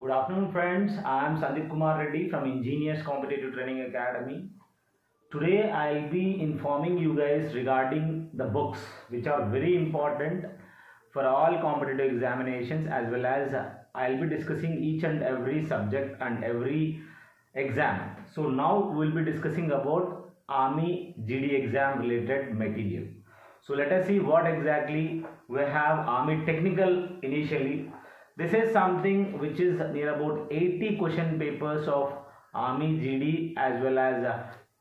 Good afternoon, friends. I am Sandeep Kumar Reddy from Engineers Competitive Training Academy. Today, I'll be informing you guys regarding the books which are very important for all competitive examinations, as well as I'll be discussing each and every subject and every exam. So, now we'll be discussing about Army GD exam related material. So, let us see what exactly we have. Army Technical initially. This is something which is near about 80 question papers of Army GD as well as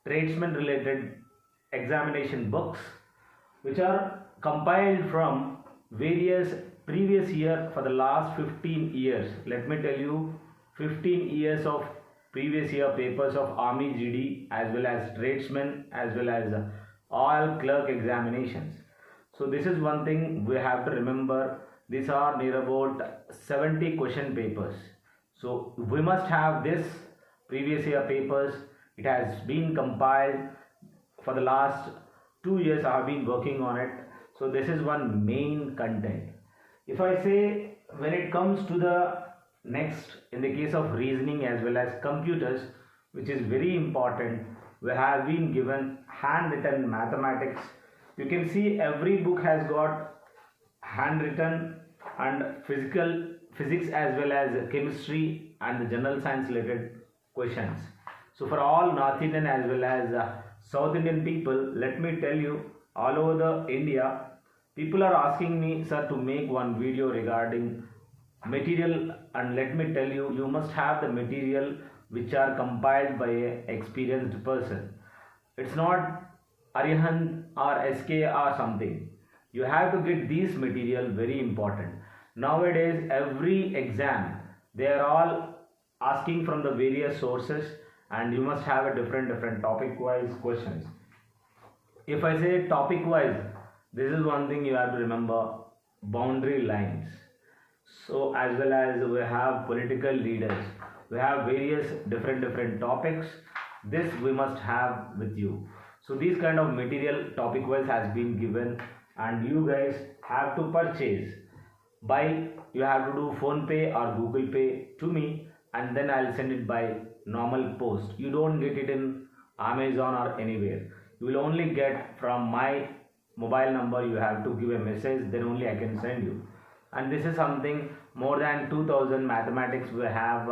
tradesman related examination books, which are compiled from various previous year for the last 15 years. Let me tell you, 15 years of previous year papers of Army GD as well as tradesmen as well as all clerk examinations. So this is one thing we have to remember. These are near about 70 question papers. So we must have this previous year papers. It has been compiled for the last 2 years. I have been working on it. So this is one main content. If I say when it comes to the next, in the case of reasoning as well as computers, which is very important, we have been given handwritten mathematics. You can see every book has got handwritten and physics as well as chemistry and the general science related questions. So for all North Indian as well as South Indian people, let me tell you, all over the India, people are asking me, sir, to make one video regarding material, and let me tell you, you must have the material which are compiled by a experienced person. It's not Arihant or SK or something. You have to get these material, very important. Nowadays every exam they are all asking from the various sources, and you must have a different topic wise questions. If I say topic wise, this is one thing you have to remember: boundary lines. So as well as we have political leaders, we have various different topics. This we must have with you. So these kind of material topic wise has been given, and you guys have to purchase by, you have to do phone pay or Google Pay to me, and then I'll send it by normal post. You don't get it in Amazon or anywhere. You will only get from my mobile number. You have to give a message, then only I can send you. And this is something more than 2000 mathematics we have.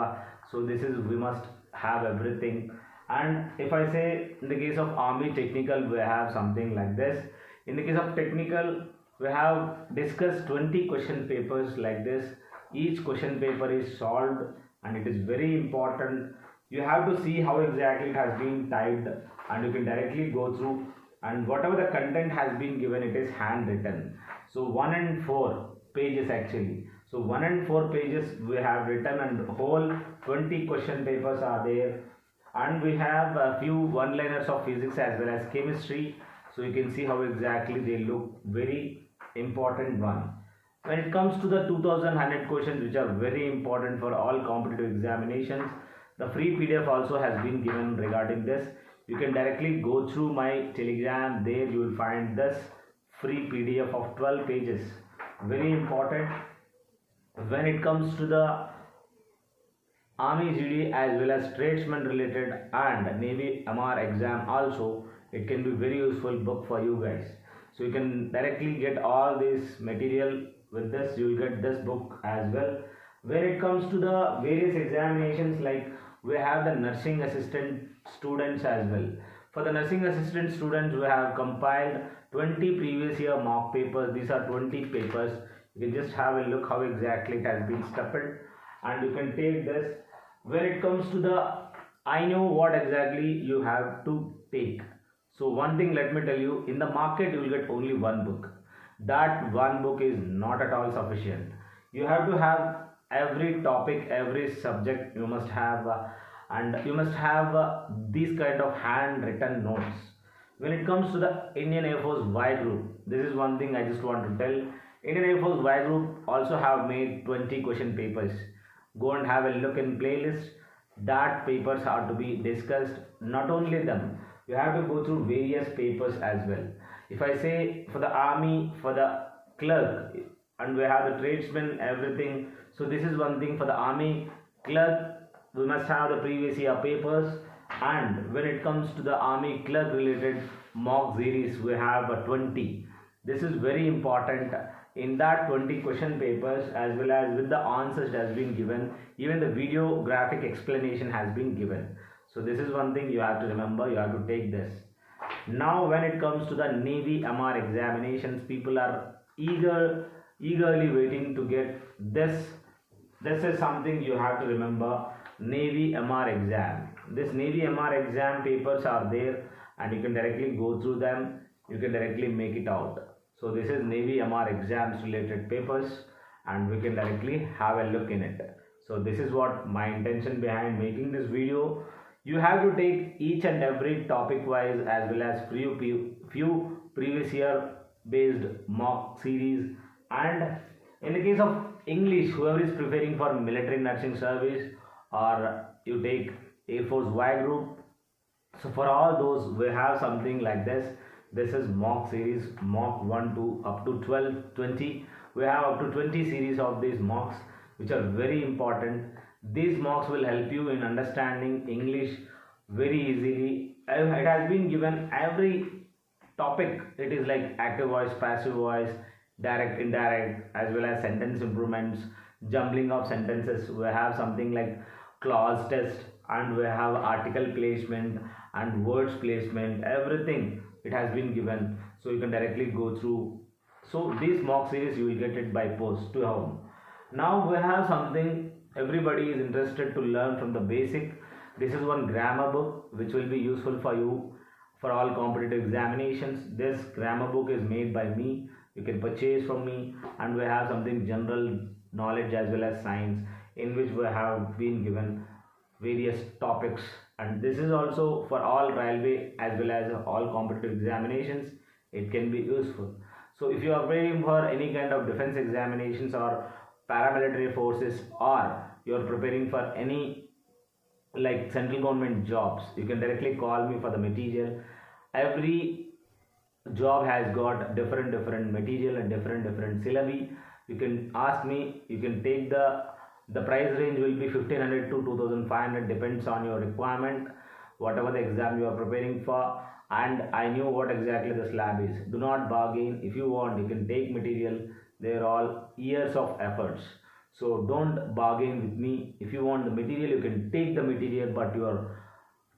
So this is, we must have everything. And if I say in the case of Army Technical, we have something like this. In the case of technical, we have discussed 20 question papers like this. Each question paper is solved, and it is very important. You have to see how exactly it has been typed, and you can directly go through, and whatever the content has been given, it is handwritten. So 1 and 4 pages actually. So 1 and 4 pages we have written, and whole 20 question papers are there. And we have a few one-liners of physics as well as chemistry. So you can see how exactly they look, very important one. When it comes to the 2100 questions, which are very important for all competitive examinations, the free PDF also has been given regarding this. You can directly go through my Telegram. There you will find this free PDF of 12 pages. Very important. When it comes to the Army GD as well as tradesman related and Navy MR exam also, it can be very useful book for you guys. So you can directly get all this material with this. You will get this book as well. When it comes to the various examinations, like we have the nursing assistant students as well. For the nursing assistant students, we have compiled 20 previous year mock papers. These are 20 papers. You can just have a look how exactly it has been stippled, and you can take this. When it comes to the, I know what exactly you have to take. So one thing, let me tell you, in the market you will get only one book. That one book is not at all sufficient. You have to have every topic, every subject you must have, and you must have these kind of handwritten notes. When it comes to the Indian Air Force Y group, this is one thing I just want to tell. Indian Air Force Y group also have made 20 question papers. Go and have a look in playlist. That papers are to be discussed. Not only them, you have to go through various papers as well. If I say for the army, for the clerk, and we have the tradesmen, everything. So this is one thing for the army clerk, we must have the previous year papers, and when it comes to the army clerk related mock series, we have a 20. This is very important. In that 20 question papers, as well as with the answers that has been given, even the video graphic explanation has been given. So this is one thing you have to remember, you have to take this. Now when it comes to the Navy MR examinations, people are eagerly waiting to get this. This is something you have to remember. Navy MR exam. This Navy MR exam papers are there, and you can directly go through them. You can directly make it out. So this is Navy MR exams related papers, and we can directly have a look in it. So this is what my intention behind making this video. You have to take each and every topic wise, as well as few previous year based mock series. And in the case of English, whoever is preparing for military nursing service, or you take Air Force Y group, so for all those we have something like this. This is mock series, mock 1 to up to 12 20. We have up to 20 series of these mocks, which are very important. These mocks will help you in understanding English very easily. It has been given every topic. It is like active voice, passive voice, direct, indirect, as well as sentence improvements, jumbling of sentences. We have something like clause test, and we have article placement and words placement. Everything it has been given, so you can directly go through. So this mock series you will get it by post to home. Now we have something everybody is interested to learn from the basic. This is one grammar book which will be useful for you for all competitive examinations. This grammar book is made by me. You can purchase from me, and we have something general knowledge as well as science, in which we have been given various topics, and this is also for all railway as well as all competitive examinations. It can be useful. So if you are preparing for any kind of defense examinations or paramilitary forces, or you are preparing for any like central government jobs, you can directly call me for the material. Every job has got different material and different syllabi. You can ask me. You can take the price range will be 1500 to 2500, depends on your requirement, whatever the exam you are preparing for. And I knew what exactly the slab is. Do not bargain. If you want, you can take material. They are all years of efforts, so don't bargain with me. If you want the material, you can take the material, but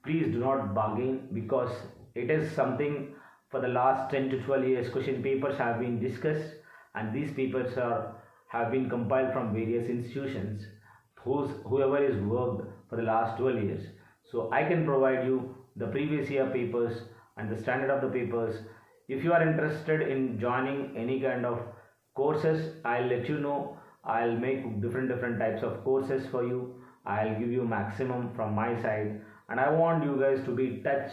please do not bargain, because it is something for the last 10 to 12 years question papers have been discussed, and these papers have been compiled from various institutions whoever is worked for the last 12 years. So I can provide you the previous year papers and the standard of the papers. If you are interested in joining any kind of courses, I'll let you know. I'll make different types of courses for you. I'll give you maximum from my side, and I want you guys to be in touch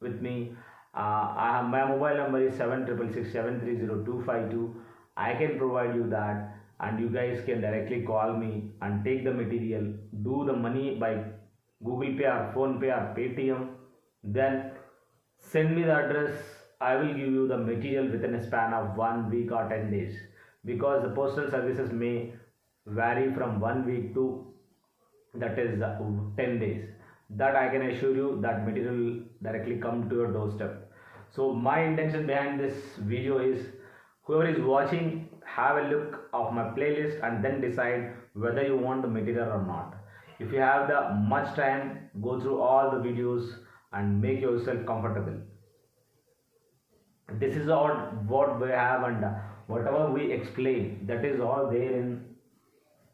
with me. I have my mobile number is 7667302252. I can provide you that, and you guys can directly call me and take the material. Do the money by Google Pay or Phone Pay or Paytm. Then send me the address. I will give you the material within a span of 1 week or 10 days, because the postal services may vary from 1 week to, that is 10 days. That I can assure you, that material will directly come to your doorstep. So my intention behind this video is, whoever is watching, have a look of my playlist and then decide whether you want the material or not. If you have the much time, go through all the videos and make yourself comfortable. This is all what we have, and whatever we explain, that is all there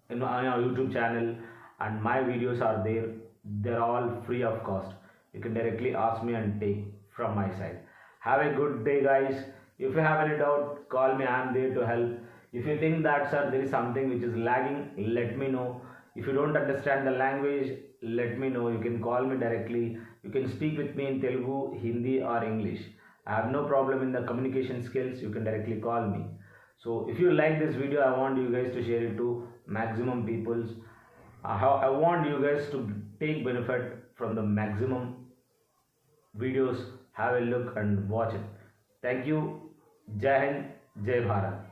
on our YouTube channel, and my videos are there. They're all free of cost. You can directly ask me and take from my side. Have a good day, guys. If you have any doubt, call me. I am there to help. If you think that, sir, there is something which is lagging, let me know. If you don't understand the language, let me know. You can call me directly. You can speak with me in Telugu, Hindi or English. I have no problem in the communication skills. You can directly call me. So if you like this video, I want you guys to share it to maximum peoples. I want you guys to take benefit from the maximum videos. Have a look and watch it. Thank you. Jai Hind, Jai Bharat.